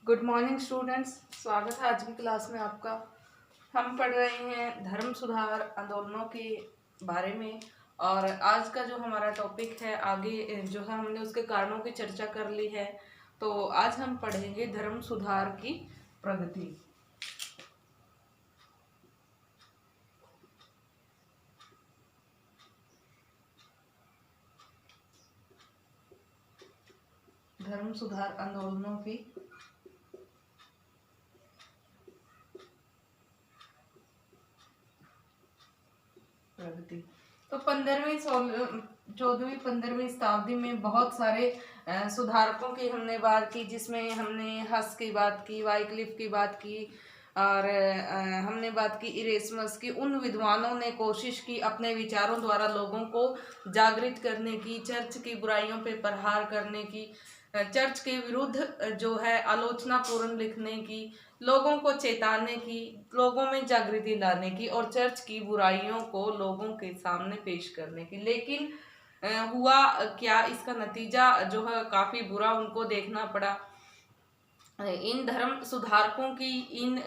Good morning students, स्वागत है आज की क्लास में आपका। हम पढ़ रहे हैं धर्म सुधार आंदोलनों के बारे में। और आज का जो हमारा टॉपिक है, आगे जो है हमने उसके कारणों की चर्चा कर ली है। तो आज हम पढ़ेंगे धर्म सुधार की प्रगति। धर्म सुधार आंदोलनों की प्रगति। तो 14वीं शताब्दी में बहुत सारे सुधारकों की हमने बात की, जिसमें हमने हस की बात की, वाइक्लिफ की बात की, और हमने बात की इरेस्मस की। उन विद्वानों ने कोशिश की अपने विचारों द्वारा लोगों को जागृत करने की, चर्च की बुराइयों पे प्रहार करने की, चर्च के विरुद्ध जो है आलोचनापूर्ण लिखने की, लोगों को चेताने की, लोगों में जागृति लाने की, और चर्च की बुराइयों को लोगों के सामने पेश करने की। लेकिन हुआ क्या, इसका नतीजा जो है काफी बुरा उनको देखना पड़ा। इन धर्म सुधारकों की इन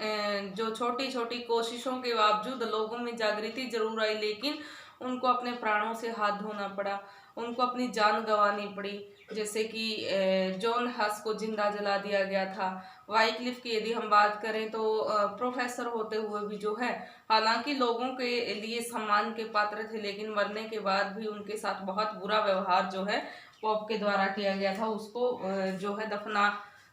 जो छोटी छोटी कोशिशों के बावजूद लोगों में जागृति जरूर आई, लेकिन उनको अपने प्राणों से हाथ धोना पड़ा, उनको अपनी जान गंवानी पड़ी। जैसे कि जॉन हस को जिंदा जला दिया गया था। वाइक्लिफ की यदि हम बात करें तो प्रोफेसर होते हुए भी जो है, हालांकि लोगों के लिए सम्मान के पात्र थे, लेकिन मरने के बाद भी उनके साथ बहुत बुरा व्यवहार जो है पोप के द्वारा किया गया था। उसको जो है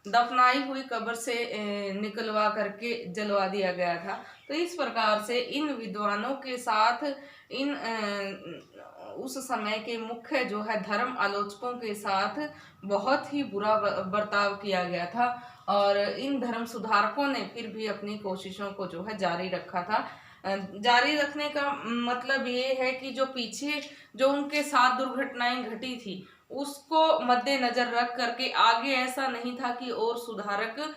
दफनाई हुई कब्र से निकलवा करके जलवा दिया गया था। तो इस प्रकार से इन विद्वानों के साथ इन उस समय के मुख्य जो है धर्म आलोचकों के साथ बहुत ही बुरा बर्ताव किया गया था। और इन धर्म सुधारकों ने फिर भी अपनी कोशिशों को जो है जारी रखा था। जारी रखने का मतलब ये है कि जो पीछे जो उनके साथ दुर्घटनाएं घटी थी, उसको मद्देनजर रख करके आगे ऐसा नहीं था कि और सुधारक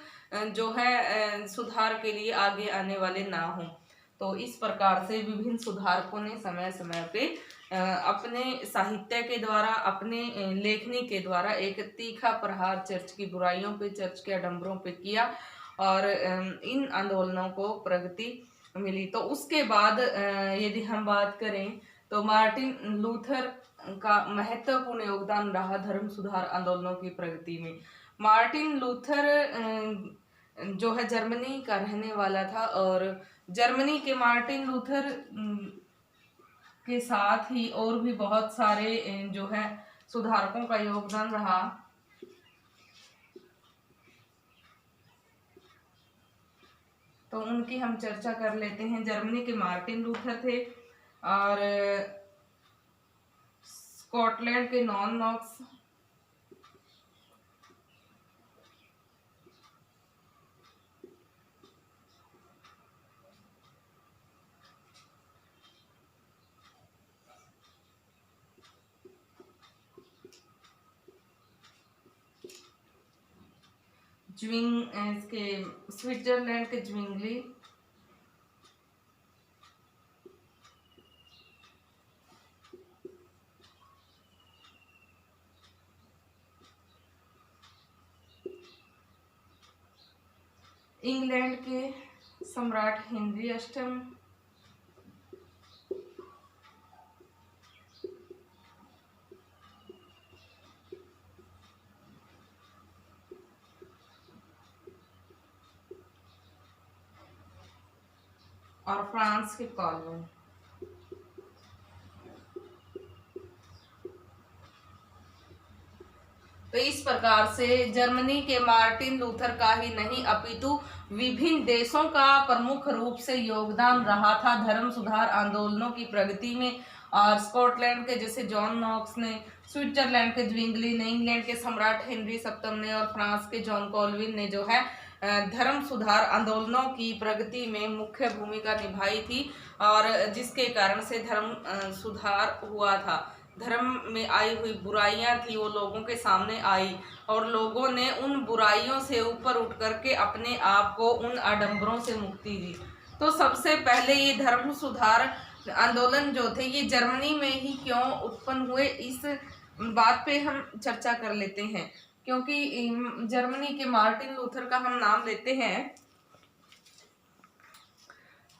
जो है सुधार के लिए आगे आने वाले ना हों। तो इस प्रकार से विभिन्न सुधारकों ने समय समय पे अपने साहित्य के द्वारा, अपने लेखनी के द्वारा एक तीखा प्रहार चर्च की बुराइयों पे, चर्च के आडंबरों पे किया, और इन आंदोलनों को प्रगति मिली। तो उसके बाद यदि हम बात करें तो मार्टिन लूथर का महत्वपूर्ण योगदान रहा धर्म सुधार आंदोलनों की प्रगति में। मार्टिन लूथर जो है जर्मनी का रहने वाला था, और जर्मनी के मार्टिन लूथर के साथ ही और भी बहुत सारे जो है सुधारकों का योगदान रहा। तो उनकी हम चर्चा कर लेते हैं। जर्मनी के मार्टिन लूथर थे, और स्कॉटलैंड के जॉन नॉक्स, इसके स्विट्जरलैंड के ज्विंगली, इंग्लैंड के सम्राट हेनरी अष्टम, और फ्रांस के कॉलवेन। तो इस प्रकार से जर्मनी के मार्टिन लूथर का ही नहीं अपितु विभिन्न देशों का प्रमुख रूप से योगदान रहा था धर्म सुधार आंदोलनों की प्रगति में। और स्कॉटलैंड के जैसे जॉन नॉक्स ने, स्विट्जरलैंड के ज्विंगली ने, इंग्लैंड के सम्राट हेनरी सप्तम ने, और फ्रांस के जॉन कॉलविन ने जो है धर्म सुधार आंदोलनों की प्रगति में मुख्य भूमिका निभाई थी, और जिसके कारण से धर्म सुधार हुआ था। धर्म में आई हुई बुराइयां थी वो लोगों के सामने आई, और लोगों ने उन बुराइयों से ऊपर उठ करके अपने आप को उन आडंबरों से मुक्ति दी। तो सबसे पहले ये धर्म सुधार आंदोलन जो थे, ये जर्मनी में ही क्यों उत्पन्न हुए, इस बात पे हम चर्चा कर लेते हैं। क्योंकि जर्मनी के मार्टिन लूथर का हम नाम लेते हैं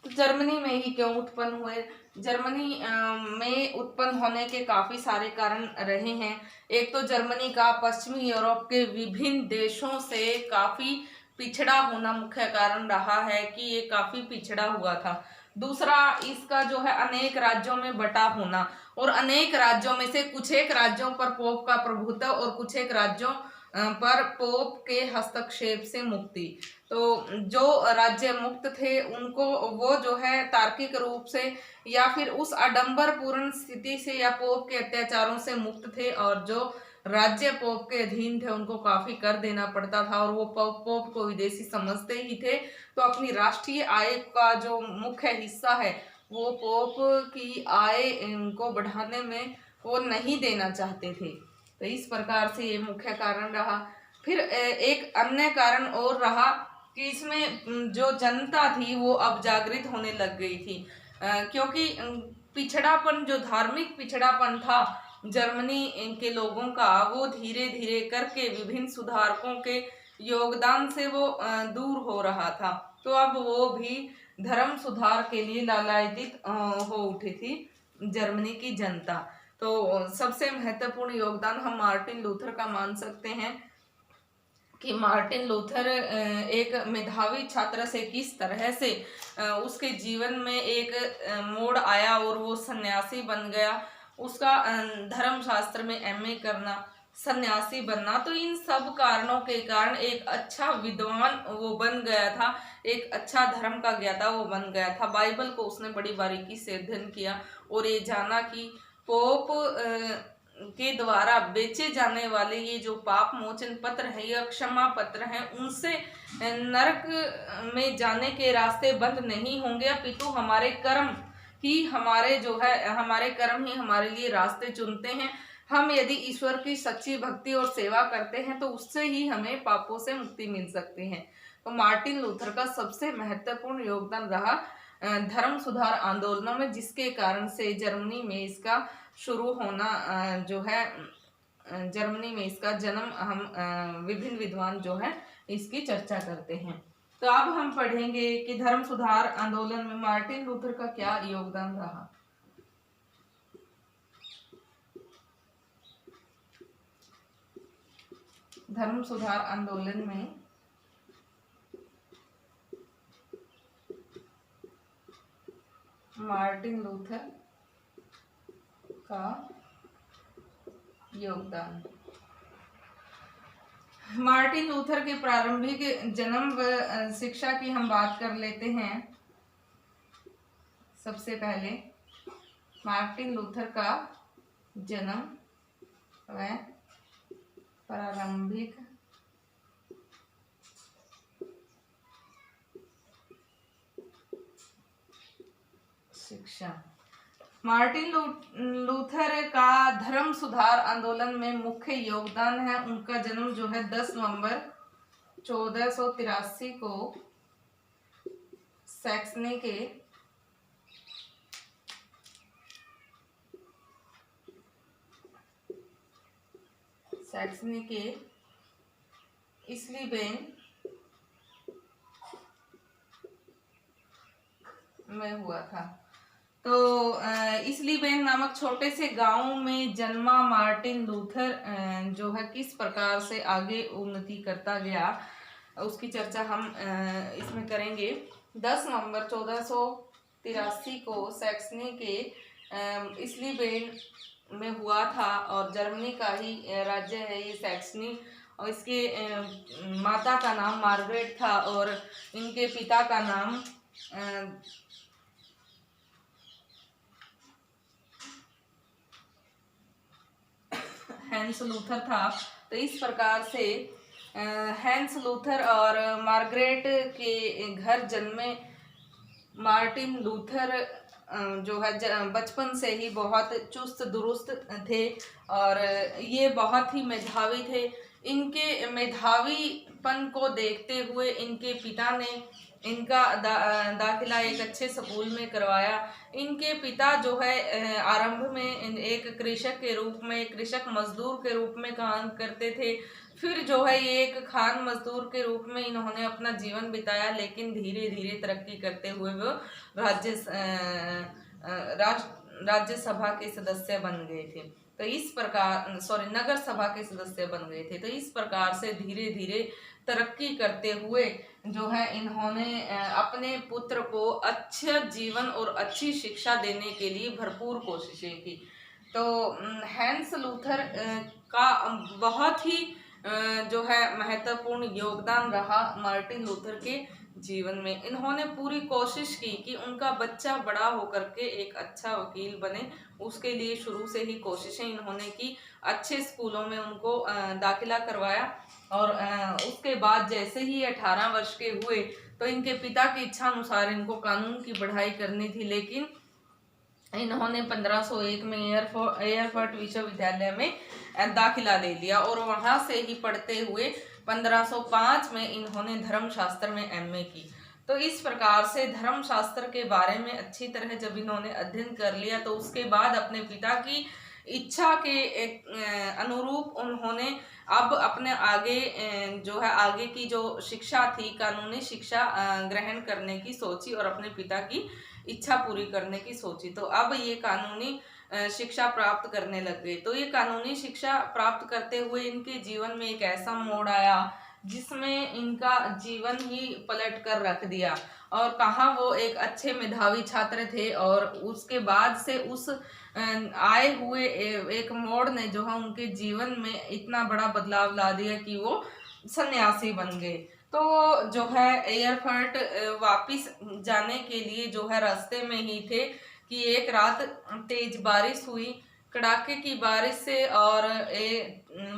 तो जर्मनी में ही क्यों उत्पन्न हुए। जर्मनी में उत्पन्न होने के काफी सारे कारण रहे हैं। एक तो जर्मनी का पश्चिमी यूरोप के विभिन्न देशों से काफी पिछड़ा होना मुख्य कारण रहा है कि ये काफी पिछड़ा हुआ था। दूसरा, इसका जो है अनेक राज्यों में बटा होना, और अनेक राज्यों में से कुछ एक राज्यों पर पोप का प्रभुत्व और कुछ एक राज्यों पर पोप के हस्तक्षेप से मुक्ति। तो जो राज्य मुक्त थे उनको वो जो है तार्किक रूप से या फिर उस आडंबर पूर्ण स्थिति से या पोप के अत्याचारों से मुक्त थे, और जो राज्य पोप के अधीन थे उनको काफी कर देना पड़ता था, और वो पोप को विदेशी समझते ही थे। तो अपनी राष्ट्रीय आय का जो मुख्य हिस्सा है वो पोप की आय को बढ़ाने में वो नहीं देना चाहते थे। तो इस प्रकार से ये मुख्य कारण रहा। फिर एक अन्य कारण और रहा कि इसमें जो जनता थी वो अब जागृत होने लग गई थी, क्योंकि पिछड़ापन, जो धार्मिक पिछड़ापन था जर्मनी के लोगों का, वो धीरे धीरे करके विभिन्न सुधारकों के योगदान से वो दूर हो रहा था। तो अब वो भी धर्म सुधार के लिए लालायित हो उठी थी जर्मनी की जनता। तो सबसे महत्वपूर्ण योगदान हम मार्टिन लूथर का मान सकते हैं कि मार्टिन लूथर एक मेधावी छात्र से किस तरह से उसके जीवन में एक मोड़ आया और वो सन्यासी बन गया। उसका धर्मशास्त्र में एमए करना, सन्यासी बनना, तो इन सब कारणों के कारण एक अच्छा विद्वान वो बन गया था, एक अच्छा धर्म का ज्ञाता वो बन गया था। बाइबल को उसने बड़ी बारीकी से अध्ययन किया और ये जाना कि पोप के द्वारा बेचे जाने वाले ये जो पाप मोचन पत्र है या क्षमा पत्र हैं, उनसे नरक में जाने के रास्ते बंद नहीं होंगे, अपितु हमारे कर्म ही हमारे जो है हमारे कर्म ही हमारे लिए रास्ते चुनते हैं। हम यदि ईश्वर की सच्ची भक्ति और सेवा करते हैं तो उससे ही हमें पापों से मुक्ति मिल सकती है। तो मार्टिन लूथर का सबसे महत्वपूर्ण योगदान रहा धर्म सुधार आंदोलनों में, जिसके कारण से जर्मनी में इसका शुरू होना जो है जर्मनी में इसका जन्म हम विभिन्न विद्वान जो है इसकी चर्चा करते हैं। तो अब हम पढ़ेंगे कि धर्म सुधार आंदोलन में मार्टिन लूथर का क्या योगदान रहा। धर्म सुधार आंदोलन में मार्टिन लूथर का योगदान। मार्टिन लूथर के प्रारंभिक जन्म व शिक्षा की हम बात कर लेते हैं। सबसे पहले मार्टिन लूथर का जन्म व प्रारंभिक शिक्षा। मार्टिन लूथर का धर्म सुधार आंदोलन में मुख्य योगदान है उनका जन्म जो है 10 नवंबर 1483 को सैक्सनी के इस्लीबेन में हुआ था। तो इस्लीबेन नामक छोटे से गांव में जन्मा मार्टिन लूथर जो है किस प्रकार से आगे उन्नति करता गया उसकी चर्चा हम इसमें करेंगे। 10 नवंबर 1483 को सैक्सनी के इस्लीबेन में हुआ था और जर्मनी का ही राज्य है ये सैक्सनी, और इसके माता का नाम मार्गरेट था और इनके पिता का नाम हैंस लूथर था। तो इस प्रकार से हैंस लूथर और मार्गरेट के घर जन्मे मार्टिन लूथर जो है बचपन से ही बहुत चुस्त दुरुस्त थे और ये बहुत ही मेधावी थे। इनके मेधावीपन को देखते हुए इनके पिता ने इनका दाखिला एक अच्छे स्कूल में करवाया। इनके पिता जो है आरंभ में एक कृषक के रूप में, कृषक मजदूर के रूप में काम करते थे। फिर जो है ये एक खान मजदूर के रूप में इन्होंने अपना जीवन बिताया, लेकिन धीरे धीरे तरक्की करते हुए वो राज्यसभा के सदस्य बन गए थे। तो इस प्रकार, सॉरी, नगर सभा के सदस्य बन गए थे। तो इस प्रकार से धीरे धीरे तरक्की करते हुए जो है इन्होंने अपने पुत्र को अच्छा जीवन और अच्छी शिक्षा देने के लिए भरपूर कोशिशें की। तो हैंस लूथर का बहुत ही जो है महत्वपूर्ण योगदान रहा मार्टिन लूथर के जीवन में। इन्होंने पूरी कोशिश की कि उनका बच्चा बड़ा होकर के एक अच्छा वकील बने, उसके लिए शुरू से ही कोशिशें इन्होंने की। अच्छे स्कूलों में उनको दाखिला करवाया और उसके बाद जैसे ही 18 वर्ष के हुए तो इनके पिता की इच्छा अनुसार इनको कानून की पढ़ाई करनी थी, लेकिन इन्होंने 1501 में एयरफोर्ट विश्वविद्यालय में दाखिला ले लिया और वहां से ही पढ़ते हुए 1505 में इन्होंने धर्मशास्त्र में एमए की। तो इस प्रकार से धर्मशास्त्र के बारे में अच्छी तरह जब इन्होंने अध्ययन कर लिया तो उसके बाद अपने पिता की इच्छा के अनुरूप उन्होंने अब अपने आगे जो है आगे की जो शिक्षा थी, कानूनी शिक्षा ग्रहण करने की सोची और अपने पिता की इच्छा पूरी करने की सोची। तो अब ये कानूनी शिक्षा प्राप्त करने लग गए। तो ये कानूनी शिक्षा प्राप्त करते हुए इनके जीवन में एक ऐसा मोड़ आया जिसमें इनका जीवन ही पलट कर रख दिया। और कहाँ वो एक अच्छे मेधावी छात्र थे और उसके बाद से उस आए हुए एक मोड़ ने जो है उनके जीवन में इतना बड़ा बदलाव ला दिया कि वो सन्यासी बन गए। तो जो है एयरफोर्ट वापिस जाने के लिए जो है रास्ते में ही थे कि एक रात तेज बारिश हुई, कड़ाके की बारिश से और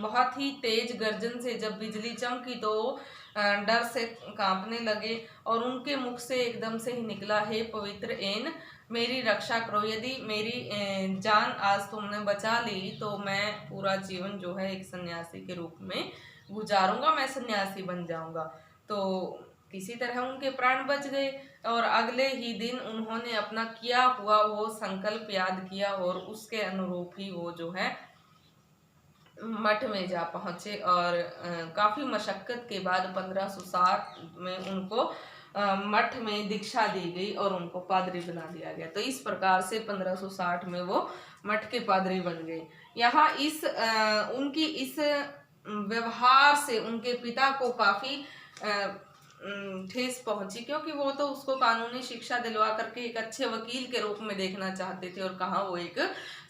बहुत ही तेज गर्जन से जब बिजली चमकी तो डर से कांपने लगे और उनके मुख से एकदम से ही निकला, हे पवित्र एन, मेरी रक्षा करो, यदि मेरी जान आज तुमने बचा ली तो मैं पूरा जीवन जो है एक सन्यासी के रूप में गुजारूंगा, मैं सन्यासी बन जाऊंगा। तो किसी तरह उनके प्राण बच गए और अगले ही दिन उन्होंने अपना किया हुआ वो संकल्प याद किया और उसके अनुरूप ही वो जो है मठ में जा पहुंचे और काफी मशक्कत के बाद 1560 में उनको मठ में दीक्षा दी गई और उनको पादरी बना दिया गया। तो इस प्रकार से 1560 में वो मठ के पादरी बन गए। यहाँ उनकी इस व्यवहार से उनके पिता को काफी ठेस पहुंची, क्योंकि वो तो उसको कानूनी शिक्षा दिलवा करके एक अच्छे वकील के रूप में देखना चाहते थे और कहाँ वो एक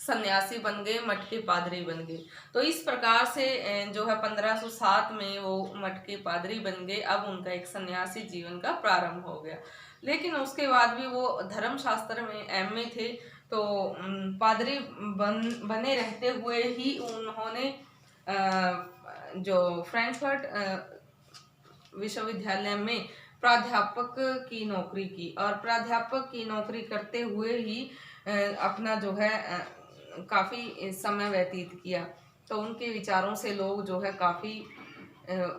सन्यासी बन गए, मठ के पादरी बन गए। तो इस प्रकार से जो है 1507 में वो मठ के पादरी बन गए। अब उनका एक सन्यासी जीवन का प्रारंभ हो गया, लेकिन उसके बाद भी वो धर्मशास्त्र में एमए थे। तो पादरी बने रहते हुए ही उन्होंने जो फ्रैंकफर्ट विश्वविद्यालय में प्राध्यापक की नौकरी की और प्राध्यापक की नौकरी करते हुए ही अपना जो है काफ़ी समय व्यतीत किया। तो उनके विचारों से लोग जो है काफ़ी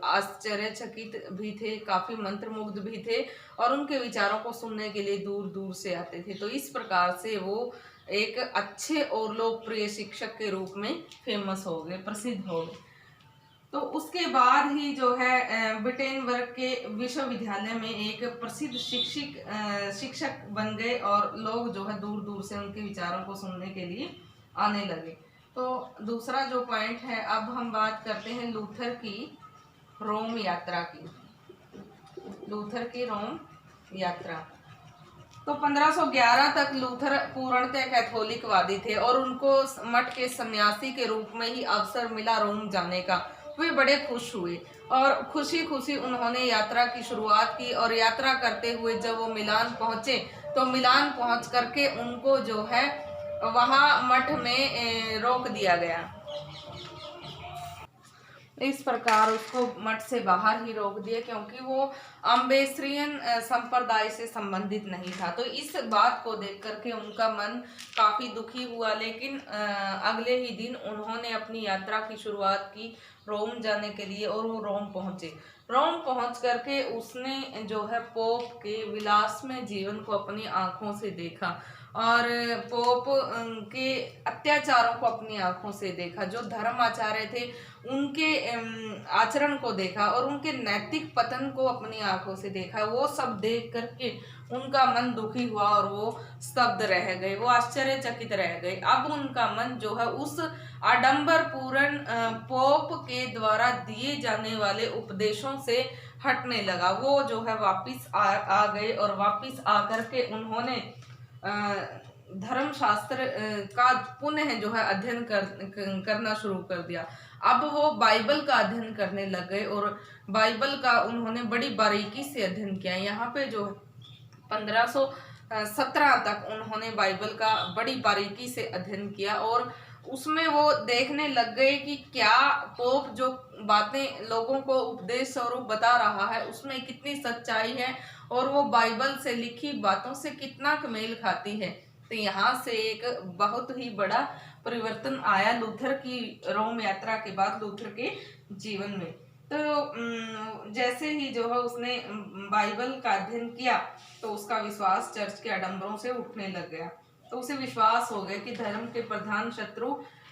आश्चर्यचकित भी थे, काफ़ी मंत्रमुग्ध भी थे और उनके विचारों को सुनने के लिए दूर दूर से आते थे। तो इस प्रकार से वो एक अच्छे और लोकप्रिय शिक्षक के रूप में फेमस हो गए, प्रसिद्ध हो गए। तो उसके बाद ही जो है विटेनबर्ग के विश्वविद्यालय में एक प्रसिद्ध शिक्षक बन गए और लोग जो है दूर दूर से उनके विचारों को सुनने के लिए आने लगे। तो दूसरा जो पॉइंट है, अब हम बात करते हैं लूथर की रोम यात्रा की। लूथर की रोम यात्रा। तो 1511 तक लूथर पूर्णतः कैथोलिकवादी थे और उनको मठ के सन्यासी के रूप में ही अवसर मिला रोम जाने का। वे बड़े खुश हुए और खुशी खुशी उन्होंने यात्रा की शुरुआत की और यात्रा करते हुए जब वो मिलान पहुंचे तो मिलान पहुंच करके उनको जो है वहां मठ में रोक दिया गया। इस प्रकार उसको मठ से बाहर ही रोक दिया क्योंकि वो अम्बेस्त्रियन संप्रदाय से संबंधित नहीं था। तो इस बात को देख करके उनका मन काफ़ी दुखी हुआ, लेकिन अगले ही दिन उन्होंने अपनी यात्रा की शुरुआत की रोम जाने के लिए और वो रोम पहुँचे। रोम पहुँच करके उसने जो है पोप के विलासमय जीवन को अपनी आँखों से देखा और पोप के अत्याचारों को अपनी आंखों से देखा, जो धर्म आचार्य थे उनके आचरण को देखा और उनके नैतिक पतन को अपनी आंखों से देखा। वो सब देख करके उनका मन दुखी हुआ और वो स्तब्ध रह गए, वो आश्चर्यचकित रह गए। अब उनका मन जो है उस आडंबर पूर्ण पोप के द्वारा दिए जाने वाले उपदेशों से हटने लगा। वो जो है वापिस आ गए और वापिस आकर के उन्होंने धर्म शास्त्र का पुनः जो है अध्ययन करना शुरू कर दिया। अब वो बाइबल का अध्ययन करने लग गए और बाइबल का उन्होंने बड़ी बारीकी से अध्ययन किया। यहाँ पे जो 1517 तक उन्होंने बाइबल का बड़ी बारीकी से अध्ययन किया और उसमें वो देखने लग गए कि क्या पोप जो बातें लोगों को उपदेश स्वरूप बता रहा है उसमें कितनी सच्चाई है और वो बाइबल से लिखी बातों से कितना मेल खाती है। तो यहाँ से एक बहुत ही बड़ा परिवर्तन आया लूथर की रोम यात्रा के बाद लूथर के जीवन में। तो जैसे ही जो है उसने बाइबल का अध्ययन किया तो उसका विश्वास चर्च के आडंबरों से उठने लग गया। तो उसे विश्वास हो गया कि धर्म के प्रधान शत्रु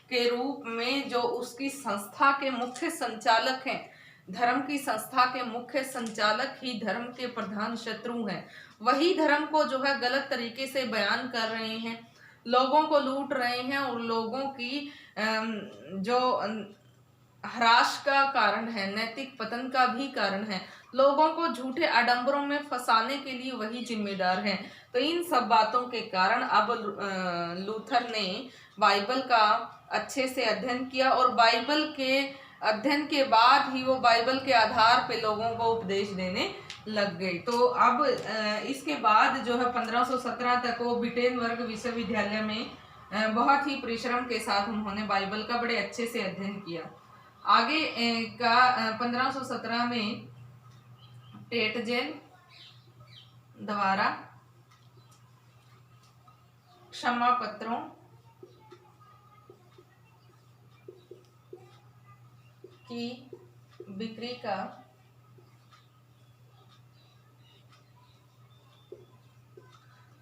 के रूप में जो उसकी संस्था के मुख्य संचालक हैं, धर्म की संस्था के मुख्य संचालक ही धर्म के प्रधान शत्रु हैं। वही धर्म को जो है गलत तरीके से बयान कर रहे हैं, लोगों को लूट रहे हैं और लोगों की जो ह्रास का कारण है, नैतिक पतन का भी कारण है। लोगों को झूठे आडंबरों में फंसाने के लिए वही जिम्मेदार हैं। तो इन सब बातों के कारण अब लूथर ने बाइबल का अच्छे से अध्ययन किया और बाइबल के अध्ययन के बाद ही वो बाइबल के आधार पे लोगों को उपदेश देने लग गए। तो अब इसके बाद जो है 1517 तक वो विटेनबर्ग विश्वविद्यालय में बहुत ही परिश्रम के साथ उन्होंने बाइबल का बड़े अच्छे से अध्ययन किया। आगे का 1517 में टेटजेल द्वारा क्षमा पत्रों की बिक्री का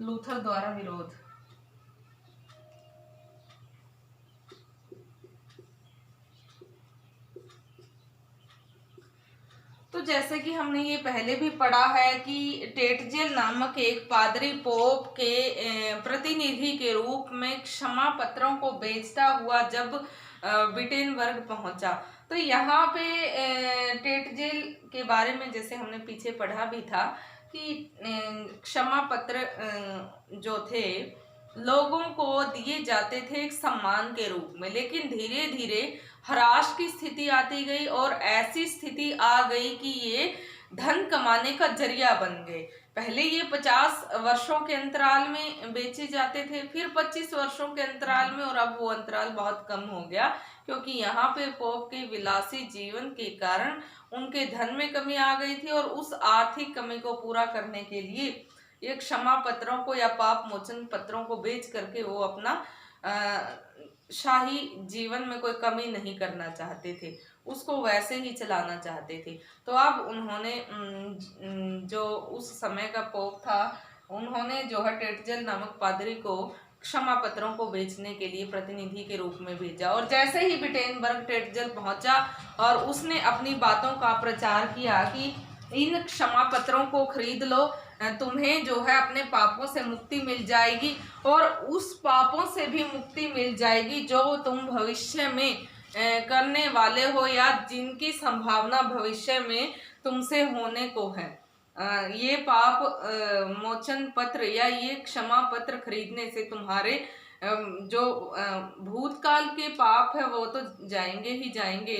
लूथर द्वारा विरोध। तो जैसे कि हमने ये पहले भी पढ़ा है कि टेटजेल नामक एक पादरी पोप के प्रतिनिधि के रूप में क्षमा पत्रों को बेचता हुआ जब विटेनबर्ग पहुंचा, तो यहाँ पे टेटजेल के बारे में जैसे हमने पीछे पढ़ा भी था कि क्षमा पत्र जो थे लोगों को दिए जाते थे एक सम्मान के रूप में, लेकिन धीरे धीरे ह्रास की स्थिति आती गई और ऐसी स्थिति आ गई कि ये धन कमाने का जरिया बन गए। पहले ये 50 वर्षों के अंतराल में बेचे जाते थे, फिर 25 वर्षों के अंतराल में, और अब वो अंतराल बहुत कम हो गया क्योंकि यहाँ पे पोप के विलासी जीवन के कारण उनके धन में कमी आ गई थी और उस आर्थिक कमी को पूरा करने के लिए ये क्षमा पत्रों को या पाप मोचन पत्रों को बेच करके वो अपना शाही जीवन में कोई कमी नहीं करना चाहते थे, उसको वैसे ही चलाना चाहते थे। तो अब उन्होंने जो उस समय का पोप था उन्होंने जो है टेटजेल नामक पादरी को क्षमा पत्रों को बेचने के लिए प्रतिनिधि के रूप में भेजा। और जैसे ही विटेनबर्ग टेटजेल पहुंचा और उसने अपनी बातों का प्रचार किया कि इन क्षमा पत्रों को खरीद लो, तुम्हें जो है अपने पापों से मुक्ति मिल जाएगी और उस पापों से भी मुक्ति मिल जाएगी जो तुम भविष्य में करने वाले हो या जिनकी संभावना भविष्य में तुमसे होने को है। ये पाप मोचन पत्र या ये क्षमा पत्र खरीदने से तुम्हारे जो भूतकाल के पाप है वो तो जाएंगे ही जाएंगे,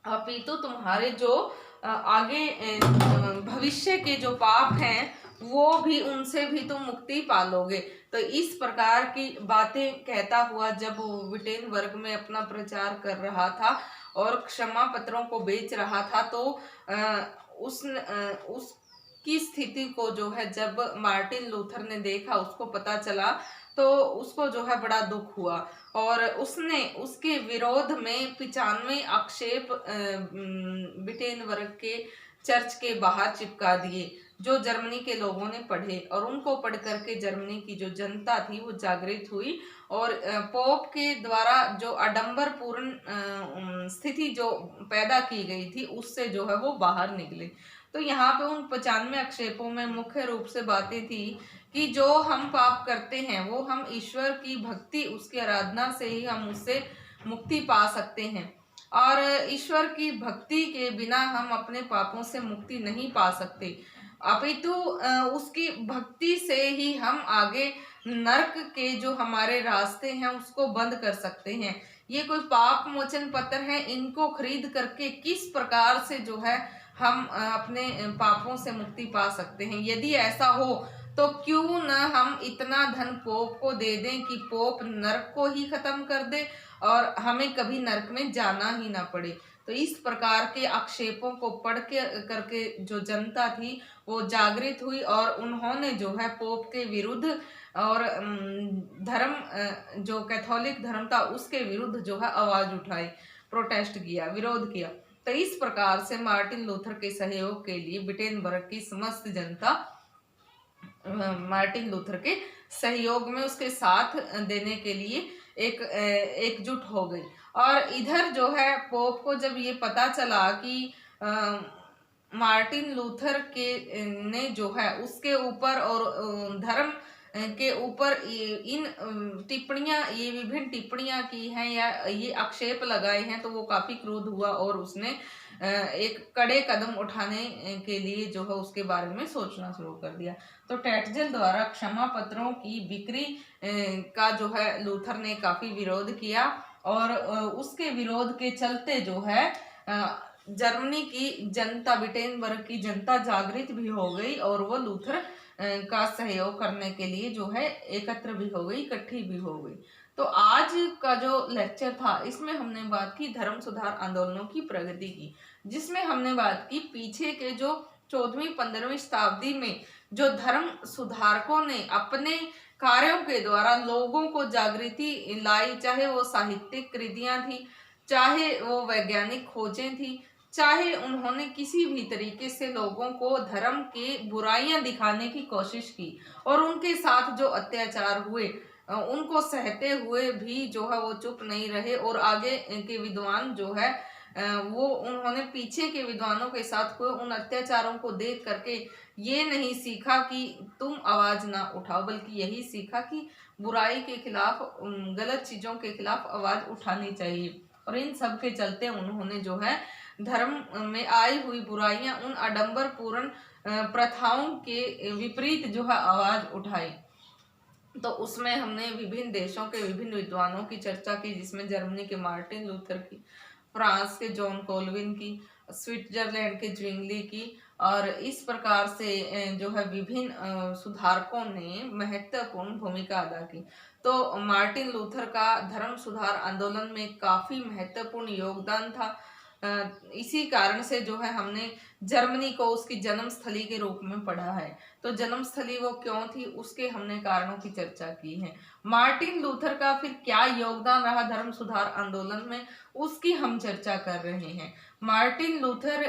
अपितु तुम्हारे जो आगे भविष्य के जो पाप हैं वो भी, उनसे भी तुम मुक्ति पालोगे। तो इस प्रकार की बातें कहता हुआ जब विटेनबर्ग में अपना प्रचार कर रहा था और क्षमा पत्रों को बेच रहा था, तो उसकी स्थिति को जो है जब मार्टिन लूथर ने देखा, उसको पता चला, तो उसको जो है बड़ा दुख हुआ और उसने उसके विरोध में 95 आक्षेप विटेनबर्ग के चर्च के बाहर चिपका दिए, जो जर्मनी के लोगों ने पढ़े, और उनको पढ़ करके जर्मनी की जो जनता थी वो जागृत हुई, और पोप के द्वारा जो आडंबरपूर्ण स्थिति जो पैदा की गई थी उससे जो है वो बाहर निकले। तो यहाँ पे उन 95 आक्षेपों में मुख्य रूप से बातें थी कि जो हम पाप करते हैं वो हम ईश्वर की भक्ति, उसकी आराधना से ही हम उससे मुक्ति पा सकते हैं, और ईश्वर की भक्ति के बिना हम अपने पापों से मुक्ति नहीं पा सकते, अपितु उसकी भक्ति से ही हम आगे नरक के जो हमारे रास्ते हैं उसको बंद कर सकते हैं। ये कोई पाप मोचन पत्र है, इनको खरीद करके किस प्रकार से जो है हम अपने पापों से मुक्ति पा सकते हैं। यदि ऐसा हो तो क्यों न हम इतना धन पोप को दे दें कि पोप नरक को ही खत्म कर दे और हमें कभी नरक में जाना ही ना पड़े। तो इस प्रकार के आक्षेपों को पढ़ के करके जो जनता थी वो जागृत हुई, और उन्होंने जो है पोप के विरुद्ध और धर्म जो कैथोलिक धर्म था उसके विरुद्ध जो है आवाज उठाई, प्रोटेस्ट किया, विरोध किया। तो इस प्रकार से मार्टिन लूथर के सहयोग के लिए विटेनबर्ग की समस्त जनता मार्टिन लूथर के सहयोग में उसके साथ देने के लिए एकजुट हो गई। और इधर जो है पोप को जब ये पता चला कि मार्टिन लूथर के ने जो है उसके ऊपर और धर्म के ऊपर इन टिप्पणियां, ये विभिन्न टिप्पणियां की हैं या ये आक्षेप लगाए हैं, तो वो काफी क्रोध हुआ और उसने एक कड़े कदम उठाने के लिए जो है उसके बारे में सोचना शुरू कर दिया। तो टैटजेल द्वारा क्षमा पत्रों की बिक्री का जो है लूथर ने काफी विरोध किया, और उसके विरोध के चलते जो है जर्मनी की जनता, विटेनबर्ग की जनता जागृत भी हो गई, और वो लूथर का सहयोग करने के लिए जो है एकत्र भी हो गई, इकट्ठी भी हो गई। तो आज का जो लेक्चर था इसमें हमने बात की धर्म सुधार आंदोलनों की प्रगति की, जिसमें हमने बात की पीछे के जो 14वीं-15वीं शताब्दी में जो धर्म सुधारकों ने अपने कार्यों के द्वारा लोगों को जागृति लाई, चाहे वो साहित्यिक कृतियां थी, चाहे वो वैज्ञानिक खोजें थी, चाहे उन्होंने किसी भी तरीके से लोगों को धर्म के बुराइयां दिखाने की कोशिश की, और उनके साथ जो अत्याचार हुए उनको सहते हुए भी जो है वो चुप नहीं रहे, और आगे के विद्वान जो है वो उन्होंने पीछे के विद्वानों के साथ हुए उन अत्याचारों को देख करके ये नहीं सीखा कि तुम आवाज ना उठाओ, बल्कि यही सीखा कि बुराई के खिलाफ, गलत चीजों के खिलाफ आवाज उठानी चाहिए। और इन सब के चलते उन्होंने जो है धर्म में आई हुई बुराइयां, उन आडंबरपूर्ण प्रथाओं के विपरीत जो है आवाज उठाई। तो उसमें हमने विभिन्न देशों के विभिन्न विद्वानों की चर्चा की, जिसमें जर्मनी के मार्टिन लूथर की, फ्रांस के जॉन कोल्विन की, स्विट्जरलैंड के ज्विंगली की, और इस प्रकार से जो है विभिन्न सुधारकों ने महत्वपूर्ण भूमिका अदा की। तो मार्टिन लूथर का धर्म सुधार आंदोलन में काफी महत्वपूर्ण योगदान था। इसी कारण से जो है हमने जर्मनी को उसकी जन्मस्थली के रूप में पढ़ा है। तो जन्मस्थली वो क्यों थी, उसके हमने कारणों की चर्चा की है। मार्टिन लूथर का फिर क्या योगदान रहा धर्म सुधार आंदोलन में, उसकी हम चर्चा कर रहे हैं। मार्टिन लूथर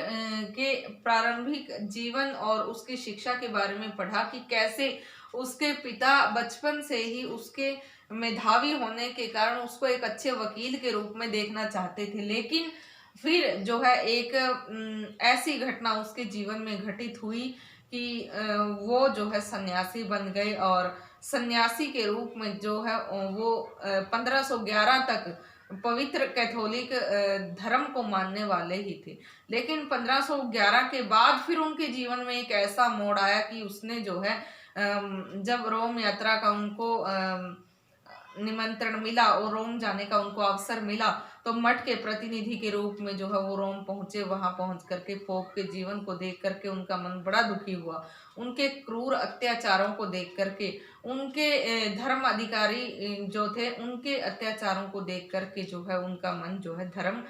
के प्रारंभिक जीवन और उसकी शिक्षा के बारे में पढ़ा कि कैसे उसके पिता बचपन से ही उसके मेधावी होने के कारण उसको एक अच्छे वकील के रूप में देखना चाहते थे, लेकिन फिर जो है एक ऐसी घटना उसके जीवन में घटित हुई कि वो जो है सन्यासी बन गए, और सन्यासी के रूप में जो है वो 1511 तक पवित्र कैथोलिक धर्म को मानने वाले ही थे। लेकिन 1511 के बाद फिर उनके जीवन में एक ऐसा मोड़ आया कि उसने जो है जब रोम यात्रा का उनको निमंत्रण मिला और रोम जाने का उनको अवसर मिला, तो मठ के प्रतिनिधि के रूप में जो है वो रोम पहुंचे। वहां पहुंच करके पोप के जीवन को देख करके उनका मन बड़ा दुखी हुआ, उनके क्रूर अत्याचारों को देख करके, उनके धर्म अधिकारी जो थे उनके अत्याचारों को देख करके जो है उनका मन जो है धर्म,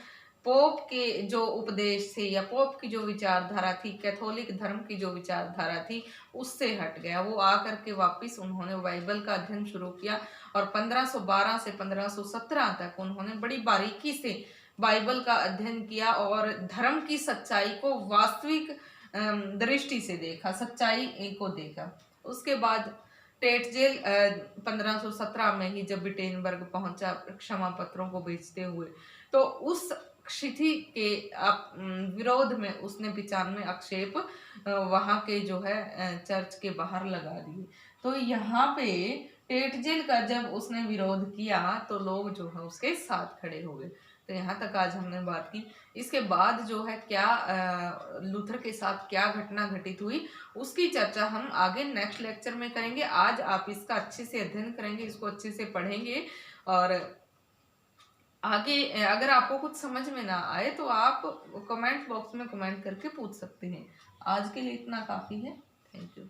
पोप के जो उपदेश थे या पोप की जो विचारधारा थी, कैथोलिक धर्म की जो विचारधारा थी, उससे हट गया। वो आकर के वापस उन्होंने बाइबल का अध्ययन शुरू किया, और 1512 से 1517 तक उन्होंने बड़ी बारीकी से बाइबल का अध्ययन किया और धर्म की सच्चाई को वास्तविक दृष्टि से देखा, सच्चाई को देखा। उसके बाद टेट जेल 1517 में ही जब विटेनबर्ग पहुंचा क्षमा पत्रों को भेजते हुए, तो उस स्थिति के विरोध में उसने 95 आक्षेप वहां के जो है चर्च के बाहर लगा दिए। तो यहाँ पे टेट जेल का जब उसने विरोध किया तो लोग जो है उसके साथ खड़े हो गए। तो यहाँ तक आज हमने बात की। इसके बाद जो है क्या लूथर के साथ क्या घटना घटित हुई, उसकी चर्चा हम आगे नेक्स्ट लेक्चर में करेंगे। आज आप इसका अच्छे से अध्ययन करेंगे, इसको अच्छे से पढ़ेंगे, और आगे अगर आपको कुछ समझ में ना आए तो आप कमेंट बॉक्स में कमेंट करके पूछ सकते हैं। आज के लिए इतना काफ़ी है। Thank you.